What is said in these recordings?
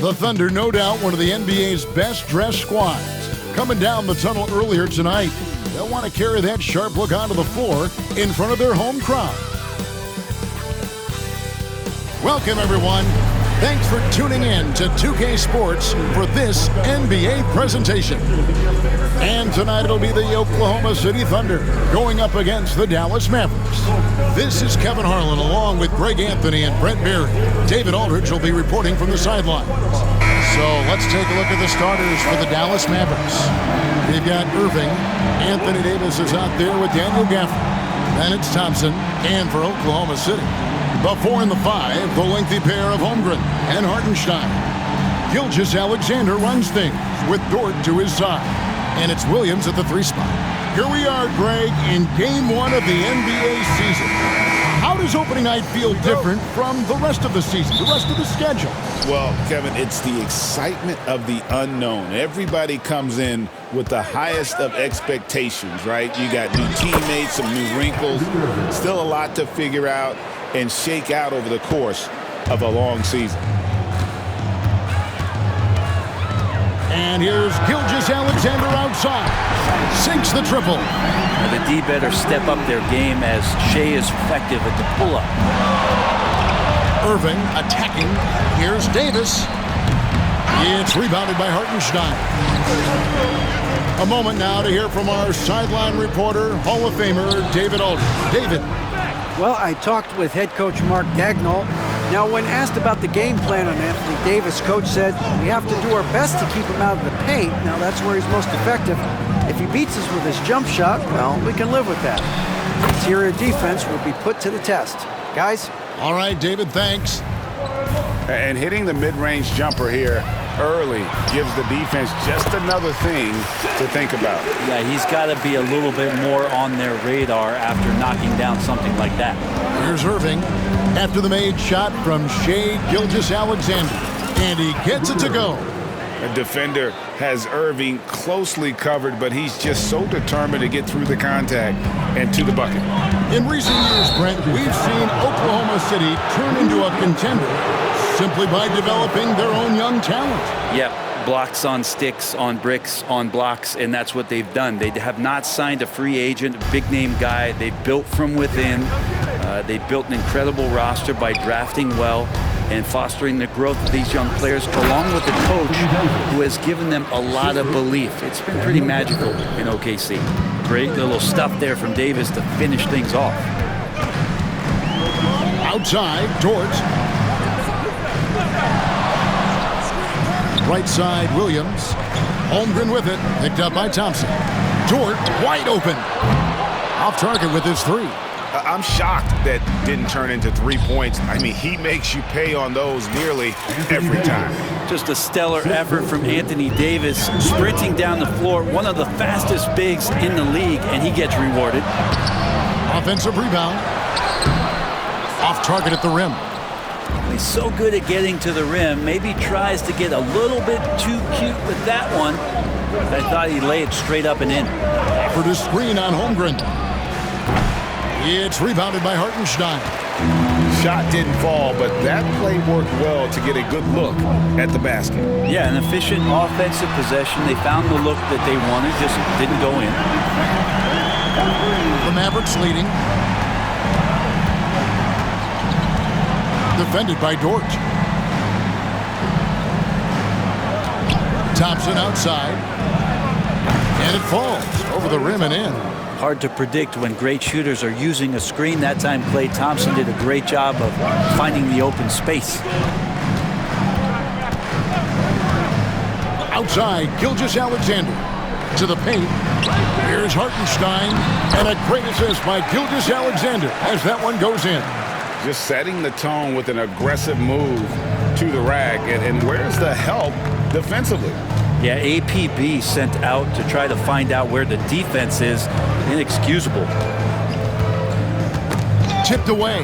The Thunder, no doubt, one of the NBA's best-dressed squads. Coming down the tunnel earlier tonight, they'll want to carry that sharp look onto the floor in front of their home crowd. Welcome, everyone. Thanks for tuning in to 2K Sports for this NBA presentation. And tonight it'll be the Oklahoma City Thunder going up against the Dallas Mavericks. This is Kevin Harlan along with Greg Anthony and Brent Berry. David Aldridge will be reporting from the sidelines. So let's take a look at the starters for the Dallas Mavericks. They've got Irving. Anthony Davis is out there with Daniel Gafford. Then it's Thompson. And for Oklahoma City, the 4 and the 5, the lengthy pair of Holmgren and Hartenstein. Gilgeous-Alexander runs things with Dort to his side. And it's Williams at the 3 spot. Here we are, Greg, in Game 1 of the NBA season. How does opening night feel different from the rest of the season, the rest of the schedule? Well, Kevin, it's the excitement of the unknown. Everybody comes in with the highest of expectations, right? You got new teammates, some new wrinkles, still a lot to figure out and shake out over the course of a long season. And here's Gilgeous-Alexander outside. Sinks the triple. The D better step up their game as Shea is effective at the pull-up. Irving attacking. Here's Davis. It's rebounded by Hartenstein. A moment now to hear from our sideline reporter, Hall of Famer David Aldridge. David. Well, I talked with head coach Mark Dagnall. Now, when asked about the game plan on Anthony Davis, coach said, we have to do our best to keep him out of the paint. Now, that's where he's most effective. If he beats us with his jump shot, well, we can live with that. Interior defense will be put to the test. Guys? All right, David, thanks. And hitting the mid-range jumper here early gives the defense just another thing to think about. Yeah, he's got to be a little bit more on their radar after knocking down something like that. Here's Irving after the made shot from Shea Gilgeous-Alexander, and he gets it to go. The defender has Irving closely covered, but he's just so determined to get through the contact and to the bucket. In recent years, Brent, we've seen Oklahoma City turn into a contender simply by developing their own young talent. Yep, blocks on sticks, on bricks, on blocks, and that's what they've done. They have not signed a free agent, a big-name guy. They built from within. They built an incredible roster by drafting well and fostering the growth of these young players, along with the coach who has given them a lot of belief. It's been pretty magical in OKC. Great little stuff there from Davis to finish things off. Outside, Dort. Right side, Williams. Holmgren with it, picked up by Thompson. Dort wide open. Off target with his 3. I'm shocked that didn't turn into 3 points. I mean, he makes you pay on those nearly every time. Just a stellar effort from Anthony Davis, sprinting down the floor, one of the fastest bigs in the league, and he gets rewarded. Offensive rebound. Off target at the rim. He's so good at getting to the rim, maybe tries to get a little bit too cute with that one. I thought he'd lay it straight up and in. For the screen on Holmgren. It's rebounded by Hartenstein. Shot didn't fall, but that play worked well to get a good look at the basket. Yeah, an efficient offensive possession. They found the look that they wanted, just didn't go in. The Mavericks leading. Defended by Dort. Thompson outside. And it falls over the rim and in. Hard to predict when great shooters are using a screen. That time, Klay Thompson did a great job of finding the open space. Outside, Gilgeous-Alexander to the paint. Here's Hartenstein, and a great assist by Gilgeous-Alexander as that one goes in. Just setting the tone with an aggressive move to the rack. And where's the help defensively? Yeah, APB sent out to try to find out where the defense is. Inexcusable. Tipped away.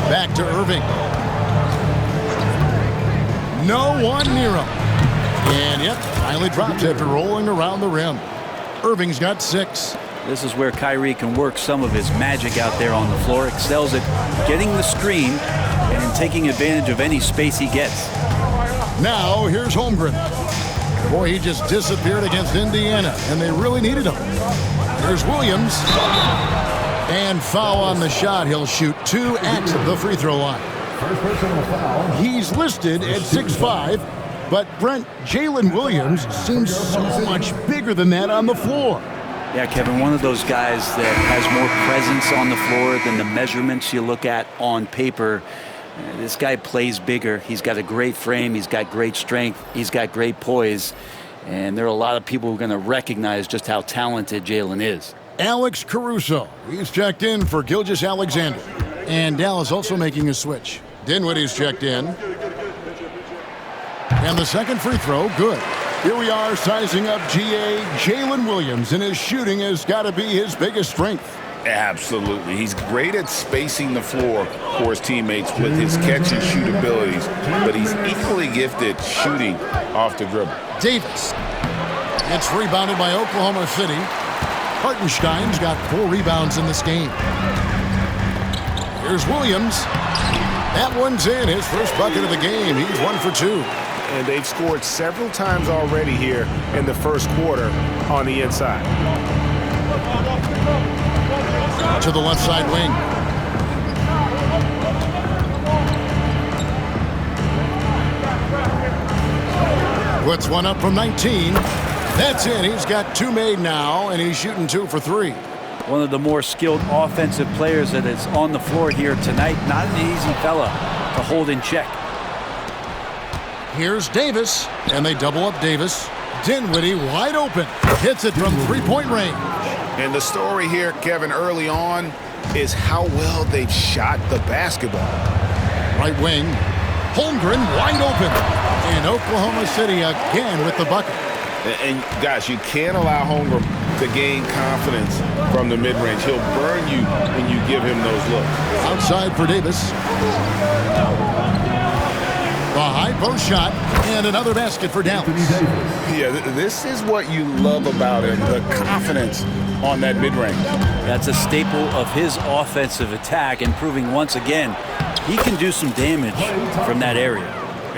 Back to Irving. No one near him. And yep, finally drops after rolling around the rim. Irving's got 6. This is where Kyrie can work some of his magic out there on the floor. Excels at getting the screen and taking advantage of any space he gets. Now here's Holmgren. Boy, he just disappeared against Indiana, and they really needed him. There's Williams. And foul on the shot. He'll shoot 2 at the free throw line. He's listed at 6'5", but Brent, Jalen Williams seems so much bigger than that on the floor. Yeah, Kevin, one of those guys that has more presence on the floor than the measurements you look at on paper. This guy plays bigger. He's got a great frame. He's got great strength. He's got great poise. And there are a lot of people who are going to recognize just how talented Jalen is. Alex Caruso. He's checked in for Gilgeous-Alexander. And Dallas also making a switch. Dinwiddie's checked in. And the second free throw, good. Here we are sizing up GA Jalen Williams, and his shooting has got to be his biggest strength. Absolutely. He's great at spacing the floor for his teammates with his catch and shoot abilities, but he's equally gifted shooting off the dribble. Davis. It's rebounded by Oklahoma City. Hartenstein's got 4 rebounds in this game. Here's Williams. That one's in, his first bucket of the game. He's 1 for 2. And they've scored several times already here in the first quarter on the inside. To the left side wing. Puts one up from 19. That's in. He's got 2 made now, and he's shooting 2 for 3. One of the more skilled offensive players that is on the floor here tonight. Not an easy fella to hold in check. Here's Davis, and they double up Davis. Dinwiddie wide open. Hits it from 3-point range. And the story here, Kevin, early on is how well they've shot the basketball. Right wing. Holmgren wide open. And Oklahoma City again with the bucket. And guys, you can't allow Holmgren to gain confidence from the mid-range. He'll burn you when you give him those looks. Outside for Davis. The high post shot, and another basket for Dallas. Yeah, this is what you love about him, the confidence on that mid-range. That's a staple of his offensive attack, and proving once again he can do some damage from that area.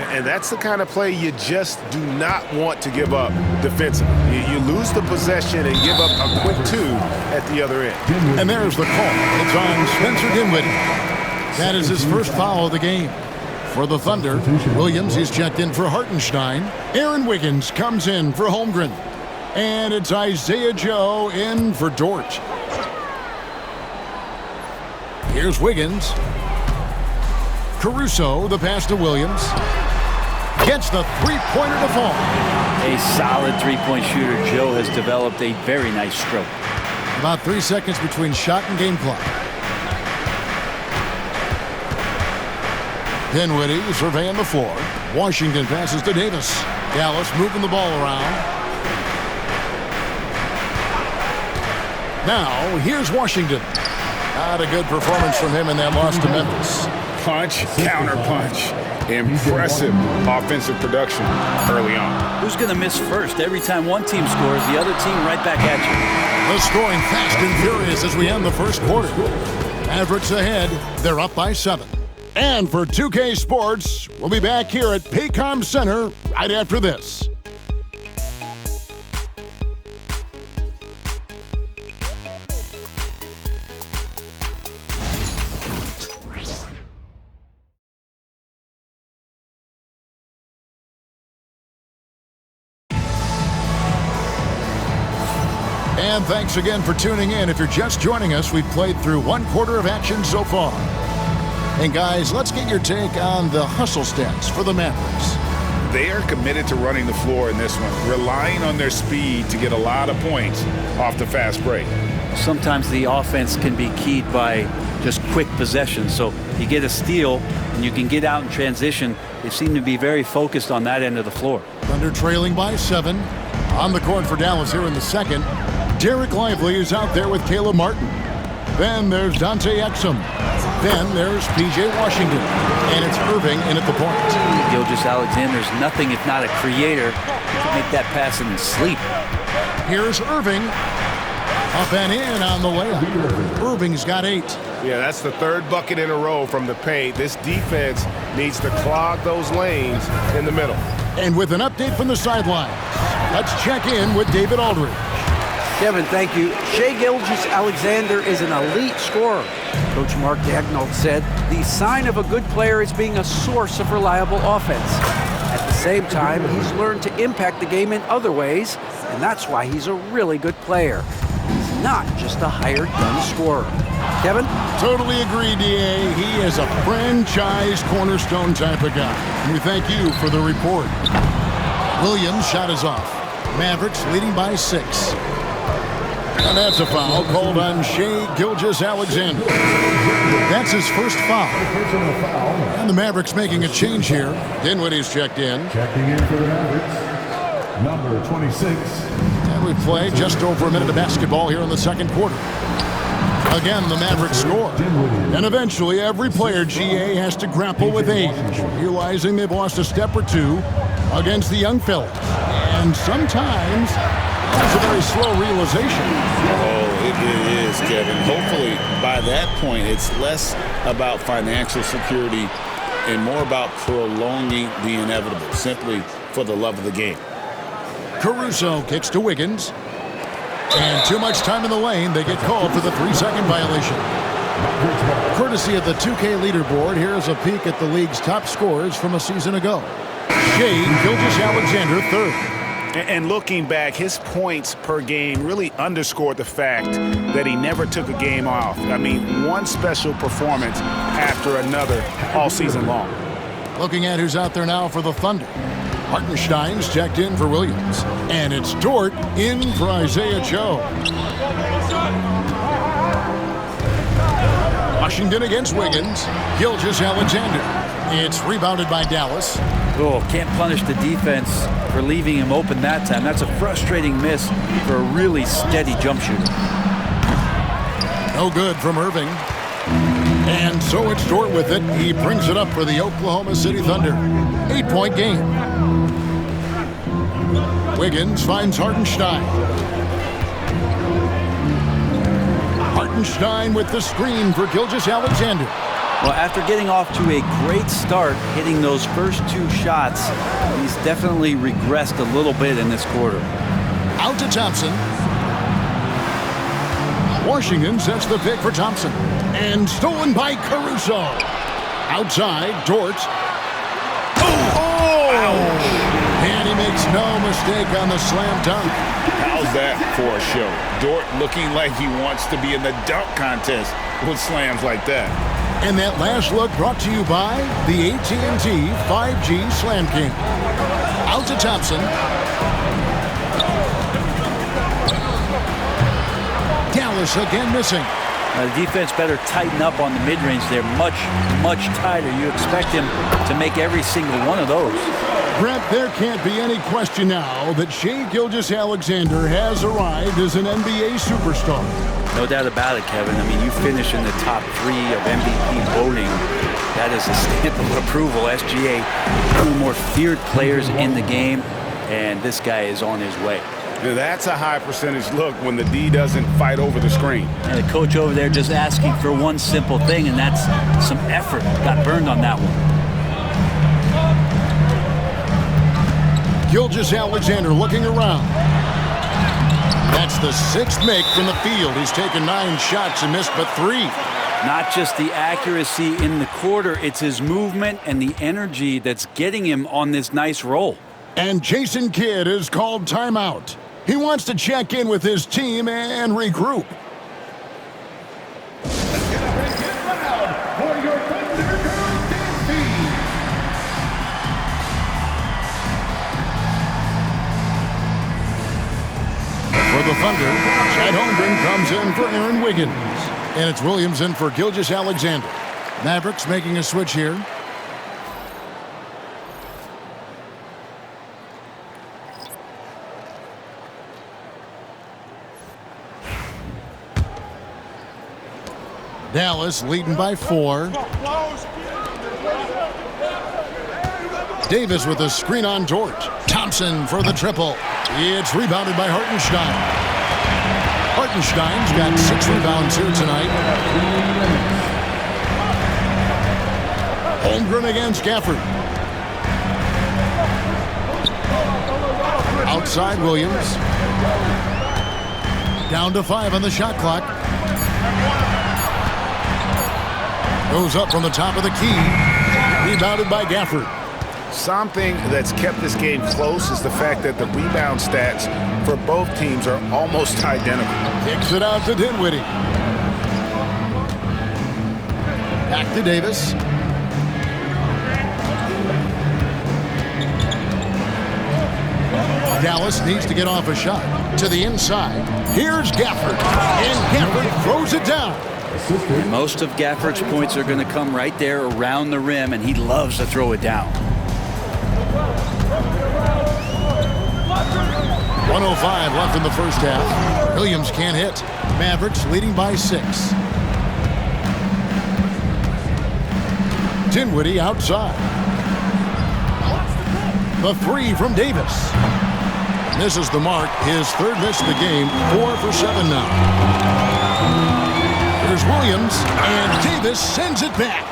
And that's the kind of play you just do not want to give up defensively. You lose the possession and give up a quick 2 at the other end. And there's the call. It's on Spencer Dinwiddie. That is his first foul of the game. For the Thunder, Williams is checked in for Hartenstein. Aaron Wiggins comes in for Holmgren. And it's Isaiah Joe in for Dort. Here's Wiggins. Caruso, the pass to Williams. Gets the three-pointer to fall. A solid three-point shooter. Joe has developed a very nice stroke. About 3 seconds between shot and game clock. Dinwiddie surveying the floor. Washington passes to Davis. Dallas moving the ball around. Now, here's Washington. Not a good performance from him in that loss to Memphis. Punch, counter punch. Impressive offensive production early on. Who's going to miss first? Every time one team scores, the other team right back at you. The scoring fast and furious as we end the first quarter. Mavericks ahead. They're up by 7. And for 2K Sports, we'll be back here at Paycom Center right after this. And thanks again for tuning in. If you're just joining us, we've played through 1 quarter of action so far. And guys, let's get your take on the hustle stats for the Mavericks. They are committed to running the floor in this one, relying on their speed to get a lot of points off the fast break. Sometimes the offense can be keyed by just quick possession. So you get a steal and you can get out in transition. They seem to be very focused on that end of the floor. Thunder trailing by 7. On the court for Dallas here in the second. Derek Lively is out there with Caleb Martin. Then there's Dante Exum. Then there's P.J. Washington. And it's Irving in at the point. Gilgeous-Alexander's nothing if not a creator. He can make that pass in his sleep. Here's Irving. Up and in on the layup. Irving's got 8. Yeah, that's the third bucket in a row from the paint. This defense needs to clog those lanes in the middle. And with an update from the sidelines, let's check in with David Aldridge. Kevin, thank you. Shai Gilgeous-Alexander is an elite scorer. Coach Mark Daigneault said the sign of a good player is being a source of reliable offense. At the same time, he's learned to impact the game in other ways, and that's why he's a really good player. He's not just a hired gun scorer. Kevin? Totally agree, D.A. He is a franchise cornerstone type of guy. And we thank you for the report. Williams' shot is off. Mavericks leading by 6. And that's a foul called on Shai Gilgeous-Alexander. That's his first foul. And the Mavericks making a change here. Dinwiddie's checked in. Checking in for the Mavericks, number 26. And we play just over a minute of basketball here in the second quarter. Again, the Mavericks score. And eventually, every player, GA, has to grapple with age, realizing they've lost a step or two against the young fellas. And sometimes it's a very slow realization. Oh, it is, Kevin. Hopefully, by that point, it's less about financial security and more about prolonging the inevitable, simply for the love of the game. Caruso kicks to Wiggins. And too much time in the lane. They get called for the 3-second violation. Courtesy of the 2K leaderboard, here's a peek at the league's top scorers from a season ago. Shai Gilgeous-Alexander, third. And looking back, his points per game really underscored the fact that he never took a game off. I mean, one special performance after another all season long. Looking at who's out there now for the Thunder. Hartenstein's checked in for Williams. And it's Dort in for Isaiah Joe. Washington against Wiggins. Gilgeous-Alexander. It's rebounded by Dallas. Oh, can't punish the defense for leaving him open that time. That's a frustrating miss for a really steady jump shooter. No good from Irving. And so it's Dort with it. He brings it up for the Oklahoma City Thunder. 8-point game. Wiggins finds Hartenstein. Hartenstein with the screen for Gilgeous-Alexander. Well, after getting off to a great start, hitting those first 2 shots, he's definitely regressed a little bit in this quarter. Out to Thompson. Washington sets the pick for Thompson. And stolen by Caruso. Outside, Dort. And he makes no mistake on the slam dunk. How's that for a show? Dort looking like he wants to be in the dunk contest with slams like that. And that last look brought to you by the AT&T 5G Slam King. Out to Thompson. Dallas again missing. The defense better tighten up on the mid-range there. Much, much tighter. You expect him to make every single one of those. Brett, there can't be any question now that Shai Gilgeous-Alexander has arrived as an NBA superstar. No doubt about it, Kevin. I mean, you finish in the top 3 of MVP voting. That is a stamp of approval. SGA, one of the more feared players in the game, and this guy is on his way. That's a high percentage look when the D doesn't fight over the screen. And the coach over there just asking for one simple thing, and that's some effort. Got burned on that one. Gilgeous-Alexander looking around. That's the 6th make from the field. He's taken 9 shots and missed but 3. Not just the accuracy in the quarter, it's his movement and the energy that's getting him on this nice roll. And Jason Kidd is called timeout. He wants to check in with his team and regroup. For the Thunder, Chad Holmgren comes in for Aaron Wiggins. And it's Williams in for Gilgeous-Alexander. Mavericks making a switch here. Dallas leading by 4. Davis with a screen on Dort. Thompson for the triple. It's rebounded by Hartenstein. Hartenstein's got 6 rebounds here tonight. Holmgren against Gafford. Outside Williams. Down to 5 on the shot clock. Goes up from the top of the key. Rebounded by Gafford. Something that's kept this game close is the fact that the rebound stats for both teams are almost identical. Kicks it out to Dinwiddie. Back to Davis. Dallas needs to get off a shot. To the inside. Here's Gafford. And Gafford throws it down. Most of Gafford's points are going to come right there around the rim, and he loves to throw it down. 1:05 left in the first half. Williams can't hit. Mavericks leading by 6. Dinwiddie outside. The 3 from Davis. Misses the mark. His 3rd miss of the game. 4 for 7 now. Here's Williams, and Davis sends it back.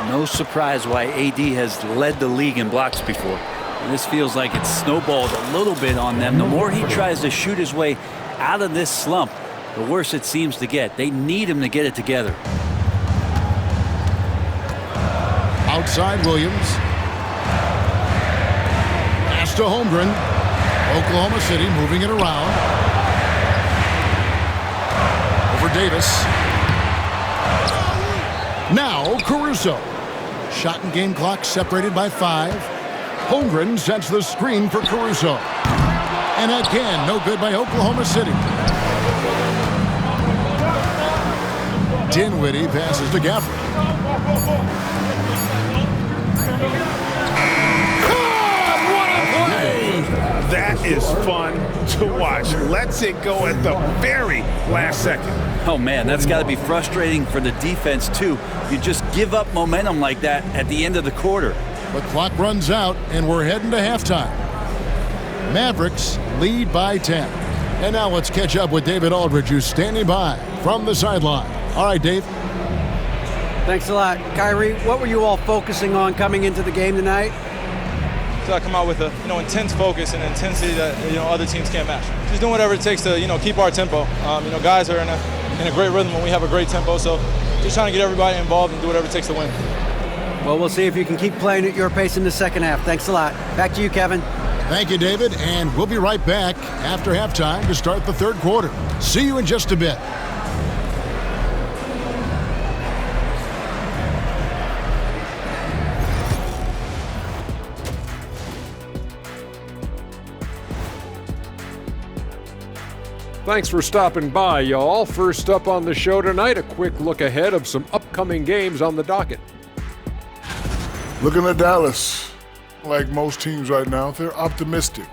No surprise why AD has led the league in blocks before. And this feels like it's snowballed a little bit on them. The more he tries to shoot his way out of this slump, the worse it seems to get. They need him to get it together. Outside Williams. Pass to Holmgren. Oklahoma City moving it around. Over Davis. Now Caruso. Shot and game clock separated by 5. Holmgren sets the screen for Caruso. And again, no good by Oklahoma City. Dinwiddie passes to Gafford. That is fun to watch. Lets it go at the very last second. Oh, man, that's got to be frustrating for the defense, too. You just give up momentum like that at the end of the quarter. The clock runs out, and we're heading to halftime. Mavericks lead by 10. And now let's catch up with David Aldridge, who's standing by from the sideline. All right, Dave. Thanks a lot. Kyrie, what were you all focusing on coming into the game tonight? So I come out with a intense focus and intensity that other teams can't match. Just doing whatever it takes to keep our tempo. Guys are in a great rhythm when we have a great tempo. So just trying to get everybody involved and do whatever it takes to win. Well, we'll see if you can keep playing at your pace in the second half. Thanks a lot. Back to you, Kevin. Thank you, David. And we'll be right back after halftime to start the 3rd quarter. See you in just a bit. Thanks for stopping by, y'all. First up on the show tonight, a quick look ahead of some upcoming games on the docket. Looking at Dallas, like most teams right now, they're optimistic.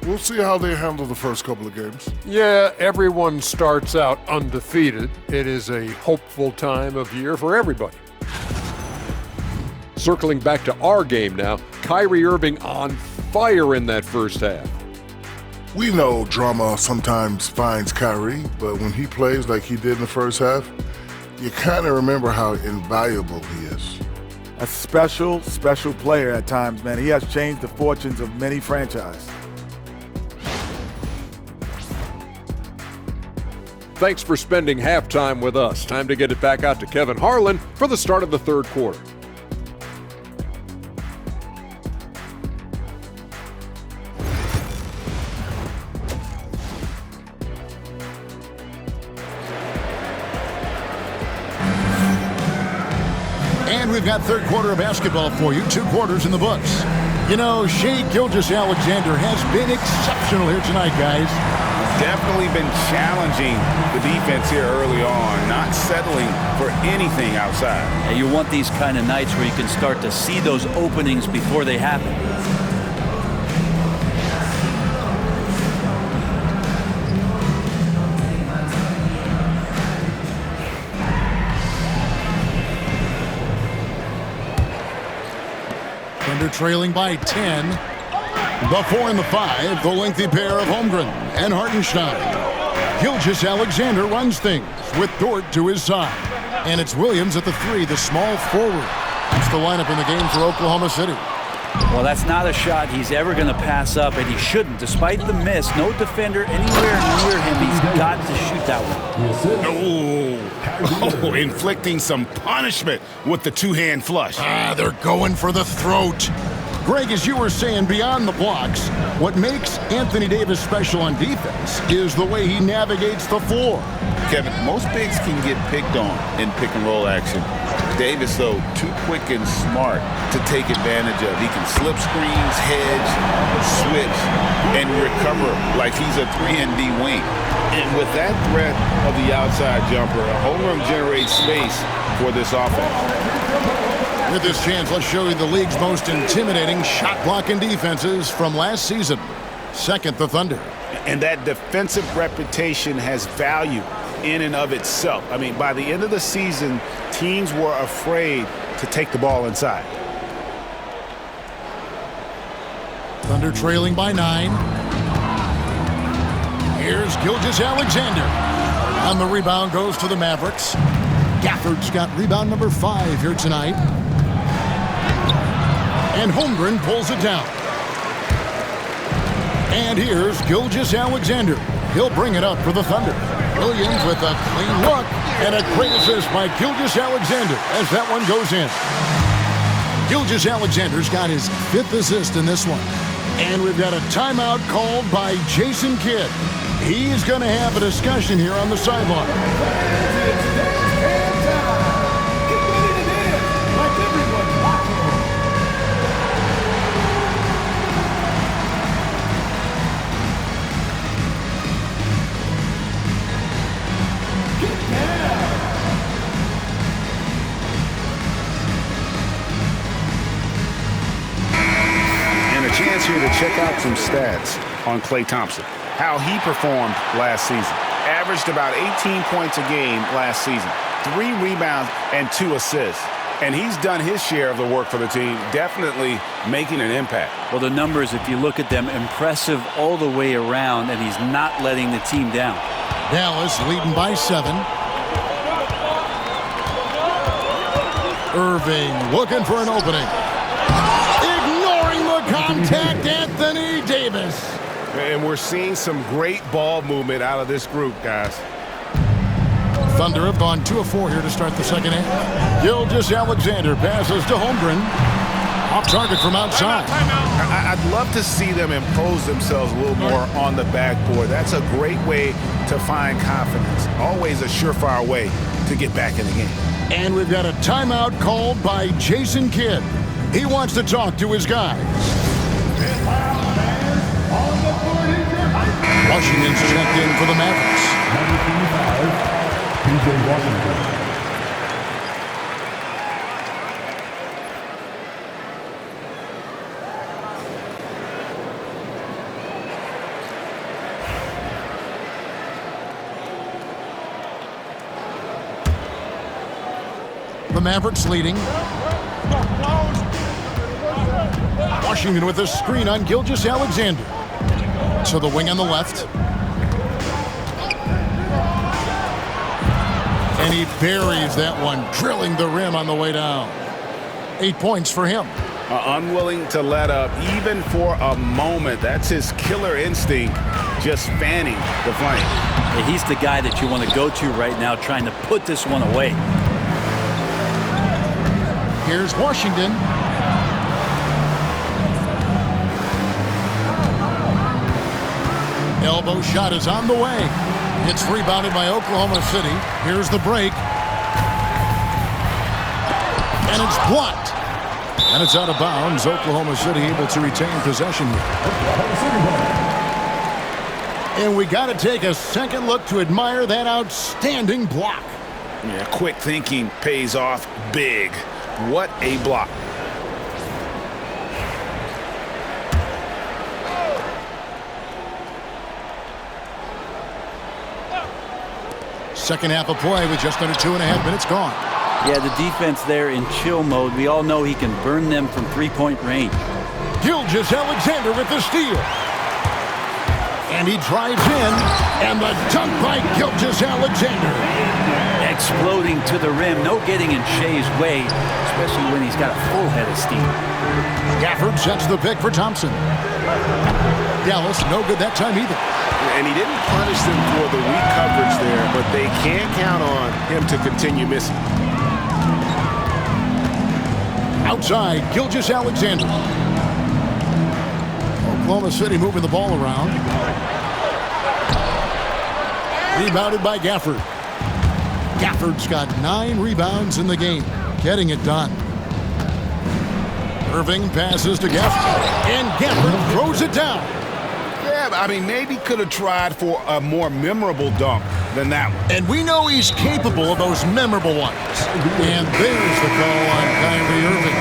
We'll see how they handle the first couple of games. Yeah, everyone starts out undefeated. It is a hopeful time of year for everybody. Circling back to our game now, Kyrie Irving on fire in that first half. We know drama sometimes finds Kyrie, but when he plays like he did in the first half, you kind of remember how invaluable he is. A special player at times, man. He has changed the fortunes of many franchises. Thanks for spending halftime with us. Time to get it back out to Kevin Harlan for the start of the 3rd quarter. And we've got 3rd quarter of basketball for you. 2 quarters in the books. Shai Gilgeous-Alexander has been exceptional here tonight, guys. Definitely been challenging the defense here early on, not settling for anything outside. And you want these kind of nights where you can start to see those openings before they happen. Thunder trailing by 10. The 4 and the 5, the lengthy pair of Holmgren and Hartenstein. Gilgeous-Alexander runs things with Dort to his side. And it's Williams at the 3, the small forward. That's the lineup in the game for Oklahoma City. Well, that's not a shot he's ever going to pass up, and he shouldn't. Despite the miss, no defender anywhere near him. He's got to shoot that one. Oh, inflicting some punishment with the two-hand flush. They're going for the throat. Greg, as you were saying, beyond the blocks, what makes Anthony Davis special on defense is the way he navigates the floor. Kevin, most bigs can get picked on in pick-and-roll action. Davis, though, too quick and smart to take advantage of. He can slip screens, hedge, switch, and recover like he's a 3-and-D wing. And with that threat of the outside jumper, a homeroom generates space for this offense. With this chance, let's show you the league's most intimidating shot-blocking defenses from last season. Second, the Thunder. And that defensive reputation has value in and of itself. I mean, by the end of the season, teams were afraid to take the ball inside. Thunder trailing by 9. Here's Gilgeous-Alexander. On the rebound goes to the Mavericks. Gafford's got rebound number 5 here tonight. And Holmgren pulls it down. And here's Gilgeous-Alexander. He'll bring it up for the Thunder. Williams with a clean look and a great assist by Gilgeous-Alexander as that one goes in. Gilgeous-Alexander's got his 5th assist in this one. And we've got a timeout called by Jason Kidd. He's going to have a discussion here on the sideline. Chance here to check out some stats on Klay Thompson. How he performed last season. Averaged about 18 points a game last season. 3 rebounds and 2 assists. And he's done his share of the work for the team, definitely making an impact. Well, the numbers, if you look at them, impressive all the way around, and he's not letting the team down. Dallas leading by 7. Irving looking for an opening. Contact Anthony Davis. And we're seeing some great ball movement out of this group, guys. Thunder have gone 2 of 4 here to start the second half. Gilgeous-Alexander passes to Holmgren. Off target from outside. I'd love to see them impose themselves a little more on the backboard. That's a great way to find confidence. Always a surefire way to get back in the game. And we've got a timeout called by Jason Kidd. He wants to talk to his guys. Washington's checked in for the Mavericks. The Mavericks leading. Washington with a screen on Gilgeous-Alexander. To the wing on the left. And he buries that one, drilling the rim on the way down. 8 points for him. Unwilling to let up even for a moment. That's his killer instinct, just fanning the flame. Yeah, he's the guy that you want to go to right now, trying to put this one away. Here's Washington. Elbow shot is on the way. It's rebounded by Oklahoma City. Here's the break. And it's blocked. And it's out of bounds. Oklahoma City able to retain possession here. And we got to take a second look to admire that outstanding block. Yeah, quick thinking pays off big. What a block. Second half of play with just under 2.5 minutes gone. Yeah, the defense there in chill mode. We all know he can burn them from 3-point range. Gilgeous-Alexander with the steal. And he drives in, and the dunk by Gilgeous-Alexander. Exploding to the rim, no getting in Shea's way, especially when he's got a full head of steam. Gafford sets the pick for Thompson. Dallas, no good that time either. And he didn't punish them for the weak coverage there, but they can't count on him to continue missing. Outside, Gilgeous-Alexander. Oklahoma City moving the ball around. Rebounded by Gafford. Gafford's got 9 rebounds in the game, getting it done. Irving passes to Gafford, and Gafford throws it down. Yeah, I mean, maybe could have tried for a more memorable dunk than that one. And we know he's capable of those memorable ones. And there's the call on Kyrie Irving.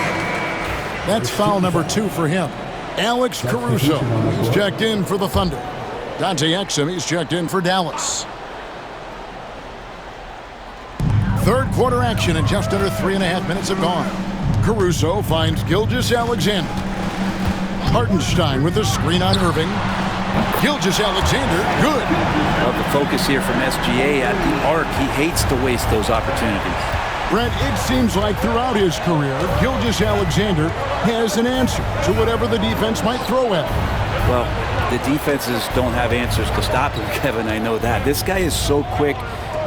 That's foul number 2 for him. Alex Caruso, he's checked in for the Thunder. Dante Exum, he's checked in for Dallas. Third quarter action, and just under 3.5 minutes have gone. Caruso finds Gilgeous-Alexander. Hartenstein with the screen on Irving. Gilgeous-Alexander, good. Well, the focus here from SGA at the arc. He hates to waste those opportunities. Brent, it seems like throughout his career, Gilgeous-Alexander has an answer to whatever the defense might throw at him. Well, the defenses don't have answers to stop him, Kevin. I know that. This guy is so quick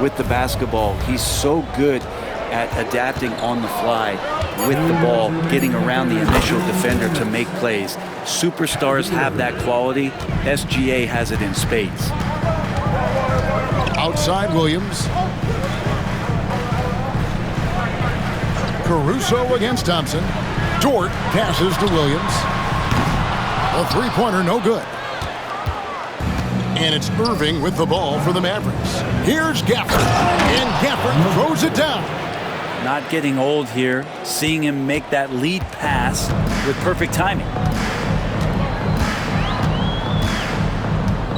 with the basketball. He's so good at adapting on the fly with the ball, getting around the initial defender to make plays. Superstars have that quality. SGA has it in spades. Outside Williams. Caruso against Thompson. Dort passes to Williams. A three-pointer, no good. And it's Irving with the ball for the Mavericks. Here's Gafford. And Gafford throws it down. Not getting old here. Seeing him make that lead pass with perfect timing.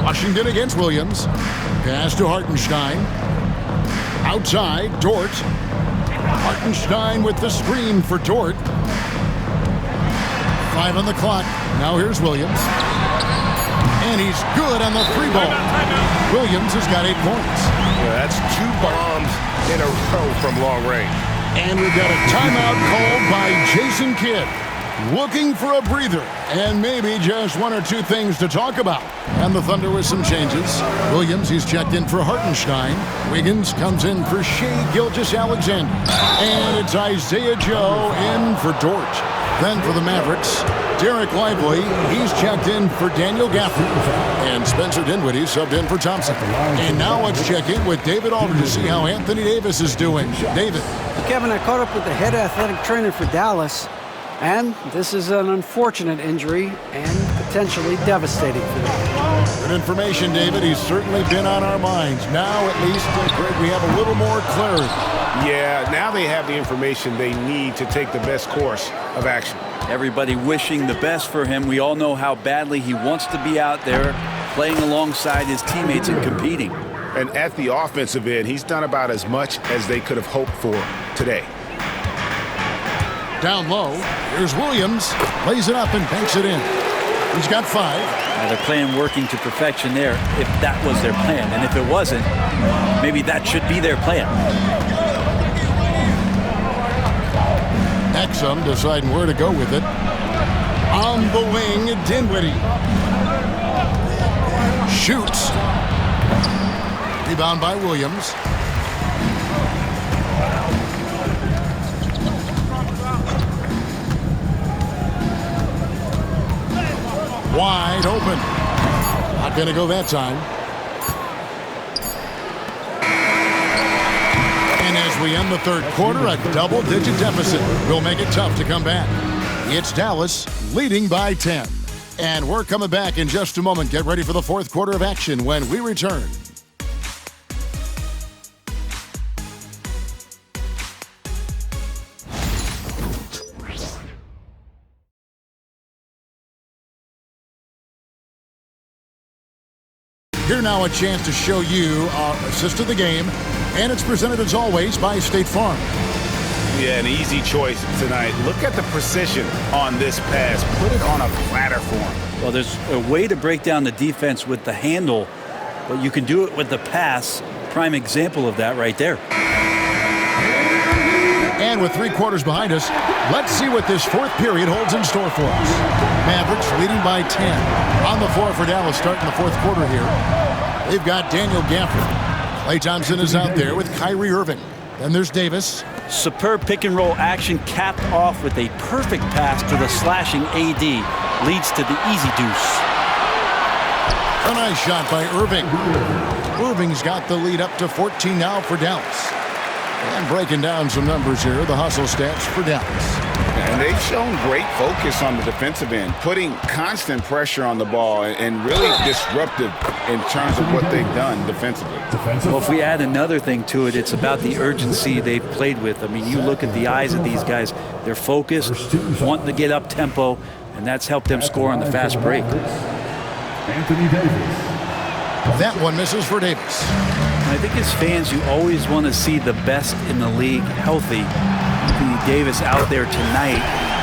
Washington against Williams. Pass to Hartenstein. Outside, Dort. Hartenstein with the screen for Dort. 5 on the clock. Now here's Williams. And he's good on the 3 ball. Williams has got 8 points. Yeah, that's 2 bombs in a row from long range. And we've got a timeout called by Jason Kidd. Looking for a breather and maybe just 1 or 2 things to talk about. And the Thunder with some changes. Williams, he's checked in for Hartenstein. Wiggins comes in for Shea Gilgeous-Alexander. And it's Isaiah Joe in for Dort. Then for the Mavericks, Derek Lively, he's checked in for Daniel Gafford. And Spencer Dinwiddie subbed in for Thompson. And now let's check in with David Aldridge to see how Anthony Davis is doing. David. Kevin, I caught up with the head athletic trainer for Dallas, and this is an unfortunate injury and potentially devastating for them. Good information, David. He's certainly been on our minds. Now, at least, Greg, we have a little more clarity. Yeah, now they have the information they need to take the best course of action. Everybody wishing the best for him. We all know how badly he wants to be out there playing alongside his teammates and competing. And at the offensive end, he's done about as much as they could have hoped for today. Down low, here's Williams. Lays it up and banks it in. He's got 5. Now they're playing working to perfection there, if that was their plan. And if it wasn't, maybe that should be their plan. Exum deciding where to go with it. On the wing, Dinwiddie. Shoots. Rebound by Williams. Wide open. Not going to go that time. And as we end the third quarter, a double-digit deficit will make it tough to come back. It's Dallas leading by 10. And we're coming back in just a moment. Get ready for the fourth quarter of action when we return. Here now a chance to show you our assist of the game, and it's presented as always by State Farm. Yeah, an easy choice tonight. Look at the precision on this pass. Put it on a platter for him. Well, there's a way to break down the defense with the handle, but you can do it with the pass. Prime example of that right there. And with 3 quarters behind us, let's see what this 4th period holds in store for us. Mavericks leading by 10. On the floor for Dallas starting the 4th quarter here. They've got Daniel Gafford. Klay Thompson is out there with Kyrie Irving. Then there's Davis. Superb pick-and-roll action capped off with a perfect pass to the slashing AD. Leads to the easy deuce. A nice shot by Irving. Irving's got the lead up to 14 now for Dallas. And breaking down some numbers here, the hustle stats for Dallas. And they've shown great focus on the defensive end, putting constant pressure on the ball and really disruptive in terms of what they've done defensively. Well, if we add another thing to it, it's about the urgency they've played with. I mean, you look at the eyes of these guys. They're focused, wanting to get up tempo, and that's helped them score on the fast break. Anthony Davis. That one misses for Davis. I think as fans, you always want to see the best in the league healthy. Anthony Davis out there tonight.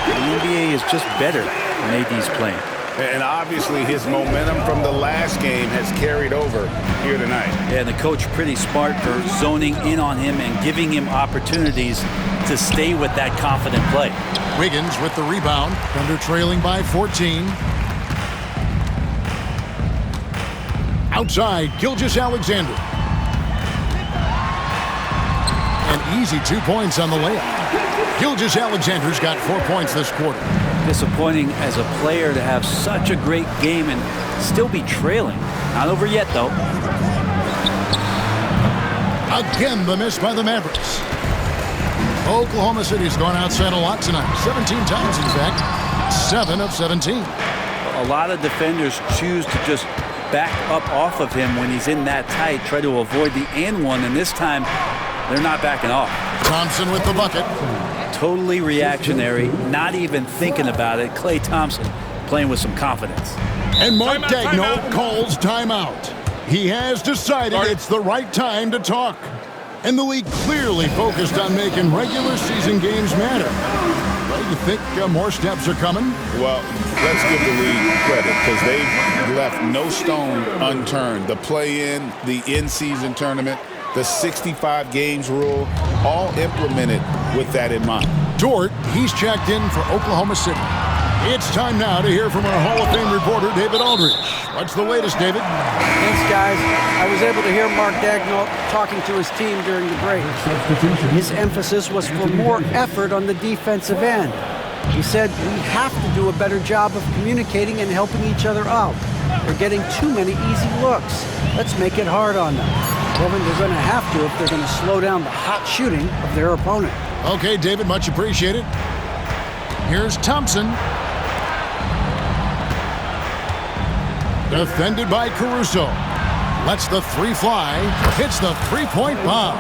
The NBA is just better when AD's playing. And obviously his momentum from the last game has carried over here tonight. Yeah, and the coach pretty smart for zoning in on him and giving him opportunities to stay with that confident play. Wiggins with the rebound. Thunder trailing by 14. Outside, Gilgeous-Alexander. An easy 2 points on the layup. Gilgeous-Alexander's got 4 points this quarter. Disappointing as a player to have such a great game and still be trailing. Not over yet, though. Again, the miss by the Mavericks. Oklahoma City's gone outside a lot tonight. 17 times, in fact. 7 of 17. A lot of defenders choose to just back up off of him when he's in that tight, try to avoid the and one, and this time they're not backing off. Thompson with the bucket. Totally reactionary, not even thinking about it. Klay Thompson playing with some confidence. And Mark Daigneault calls timeout. He has decided it's the right time to talk. And the league clearly focused on making regular season games matter. Well, you think more steps are coming? Well, let's give the league credit because they've left no stone unturned. The play-in, the in-season tournament, the 65 games rule, all implemented with that in mind. Dort, he's checked in for Oklahoma City. It's time now to hear from our Hall of Fame reporter, David Aldridge. What's the latest, David? Thanks, guys. I was able to hear Mark Daigneault talking to his team during the break. His emphasis was for more effort on the defensive end. He said we have to do a better job of communicating and helping each other out. They're getting too many easy looks. Let's make it hard on them. Kevin, they're going to have to if they're going to slow down the hot shooting of their opponent. Okay, David, much appreciated. Here's Thompson. Defended by Caruso. Lets the three fly. Hits the three-point bomb.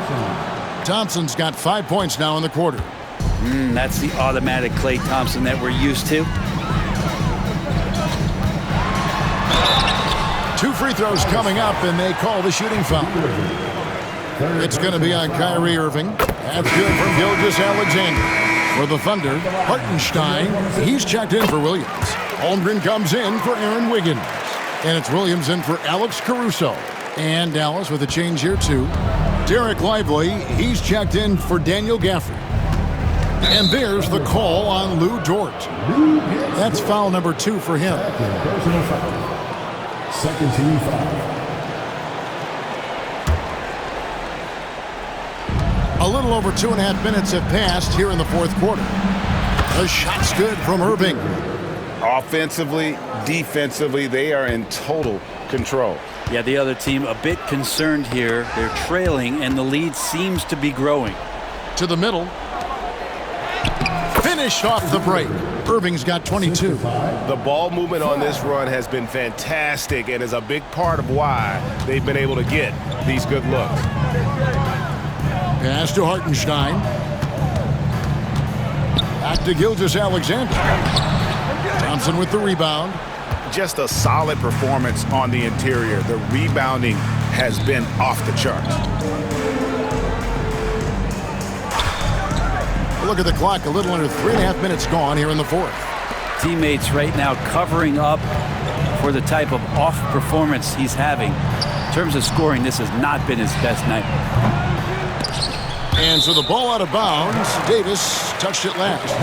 Thompson's got 5 points now in the quarter. That's the automatic Klay Thompson that we're used to. 2 free throws coming up, and they call the shooting foul. It's going to be on Kyrie Irving. That's good from Gilgeous-Alexander. For the Thunder, Hartenstein, he's checked in for Williams. Holmgren comes in for Aaron Wiggins. And it's Williams in for Alex Caruso. And Dallas with a change here, too. Derek Lively, he's checked in for Daniel Gafford. And there's the call on Lou Dort. That's foul number 2 for him. Personal foul. Second team foul. A little over 2.5 minutes have passed here in the fourth quarter. The shot's good from Irving. Offensively, defensively, they are in total control. Yeah, the other team a bit concerned here. They're trailing, and the lead seems to be growing. To the middle. Finished off the break. Irving's got 22. The ball movement on this run has been fantastic and is a big part of why they've been able to get these good looks. Pass to Hartenstein. Back to Gilgeous-Alexander. Thompson with the rebound. Just a solid performance on the interior. The rebounding has been off the charts. look at the clock. A little under 3.5 minutes gone here in the fourth. Teammates right now covering up for the type of off performance he's having. In terms of scoring, this has not been his best night. And so the ball out of bounds. Davis touched it last.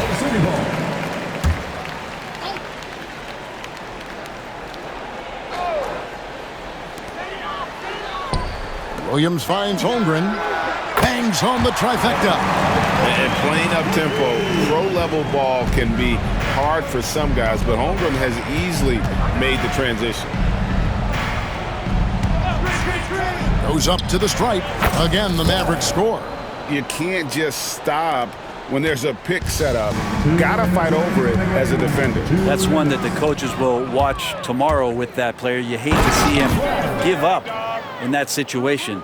Williams finds Holmgren. Bangs home the trifecta. And playing up-tempo, pro-level ball can be hard for some guys, but Holmgren has easily made the transition. Goes up to the stripe. Again, the Mavericks score. You can't just stop when there's a pick set up. Gotta fight over it as a defender. That's one that the coaches will watch tomorrow with that player. You hate to see him give up in that situation.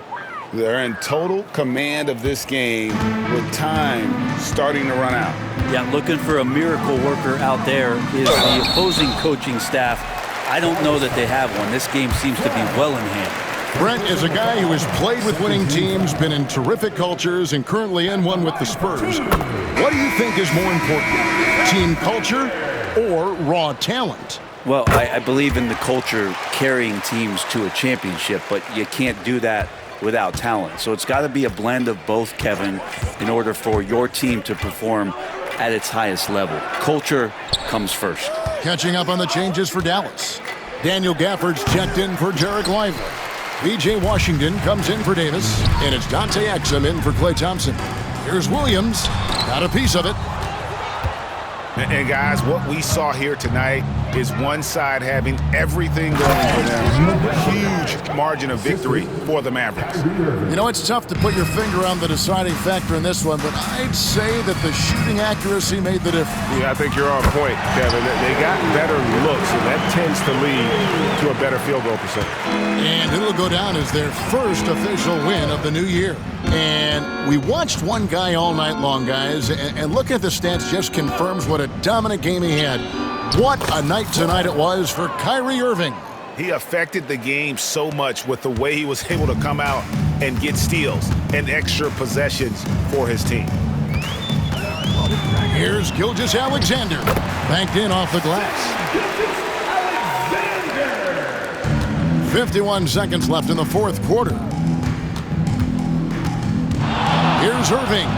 They're in total command of this game with time starting to run out. Yeah, looking for a miracle worker out there is the opposing coaching staff. I don't know that they have one. This game seems to be well in hand. Brent is a guy who has played with winning teams, been in terrific cultures, and currently in one with the Spurs. What do you think is more important, team culture or raw talent? Well, I believe in the culture carrying teams to a championship, but you can't do that without talent. So it's got to be a blend of both, Kevin, in order for your team to perform at its highest level. Culture comes first. Catching up on the changes for Dallas. Daniel Gafford's checked in for Jarek Lively. B.J. Washington comes in for Davis, and it's Dante Exum in for Klay Thompson. Here's Williams. Got a piece of it. And guys, what we saw here tonight is one side having everything going for them. Huge margin of victory for the Mavericks. You know, it's tough to put your finger on the deciding factor in this one, but I'd say that the shooting accuracy made the difference. Yeah, I think you're on point, Kevin. They got better looks, and that tends to lead to a better field goal percentage. And it'll go down as their first official win of the new year. And we watched one guy all night long, guys, and look at the stats just confirms what a dominant game he had. What a night tonight it was for Kyrie Irving. He affected the game so much with the way he was able to come out and get steals and extra possessions for his team. Here's Gilgeous-Alexander, banked in off the glass. 51 seconds left in the fourth quarter. Here's Irving.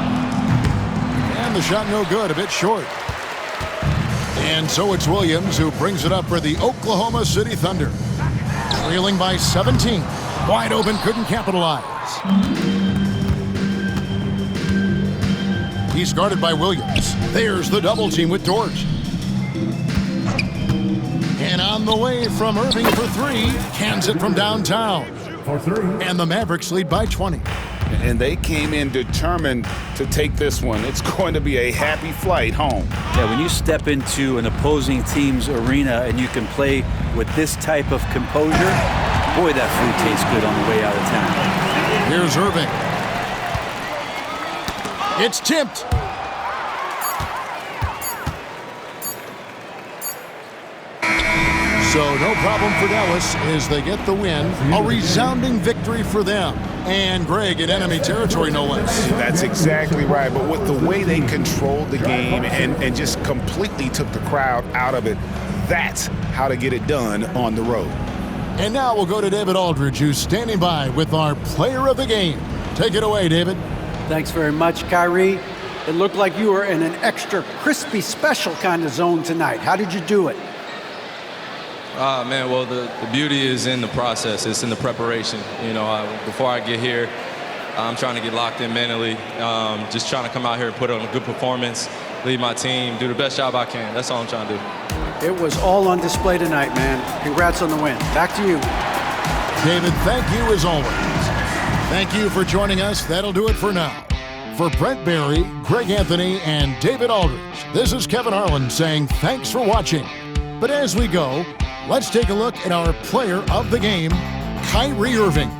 And the shot no good, a bit short. And so it's Williams who brings it up for the Oklahoma City Thunder. Trailing by 17. Wide open, couldn't capitalize. He's guarded by Williams. There's the double team with George. And on the way from Irving for three. Cans it from downtown. And the Mavericks lead by 20. And they came in determined to take this one. It's going to be a happy flight home. Yeah, when you step into an opposing team's arena and you can play with this type of composure, boy, that food tastes good on the way out of town. Here's Irving. It's tipped. So no problem for Dallas as they get the win. A resounding victory for them. And Greg in enemy territory, no less. That's exactly right. But with the way they controlled the game and just completely took the crowd out of it, that's how to get it done on the road. And now we'll go to David Aldridge, who's standing by with our player of the game. Take it away, David. Thanks very much, Kyrie. It looked like you were in an extra crispy special kind of zone tonight. How did you do it? Man, well, the beauty is in the process. It's in the preparation. You know, before I get here, I'm trying to get locked in mentally, just trying to come out here and put on a good performance, lead my team, do the best job I can. That's all I'm trying to do. It was all on display tonight, man. Congrats on the win. Back to you. David, thank you as always. Thank you for joining us. That'll do it for now. For Brent Barry, Greg Anthony, and David Aldridge, this is Kevin Harlan saying thanks for watching. But as we go, let's take a look at our player of the game, Kyrie Irving.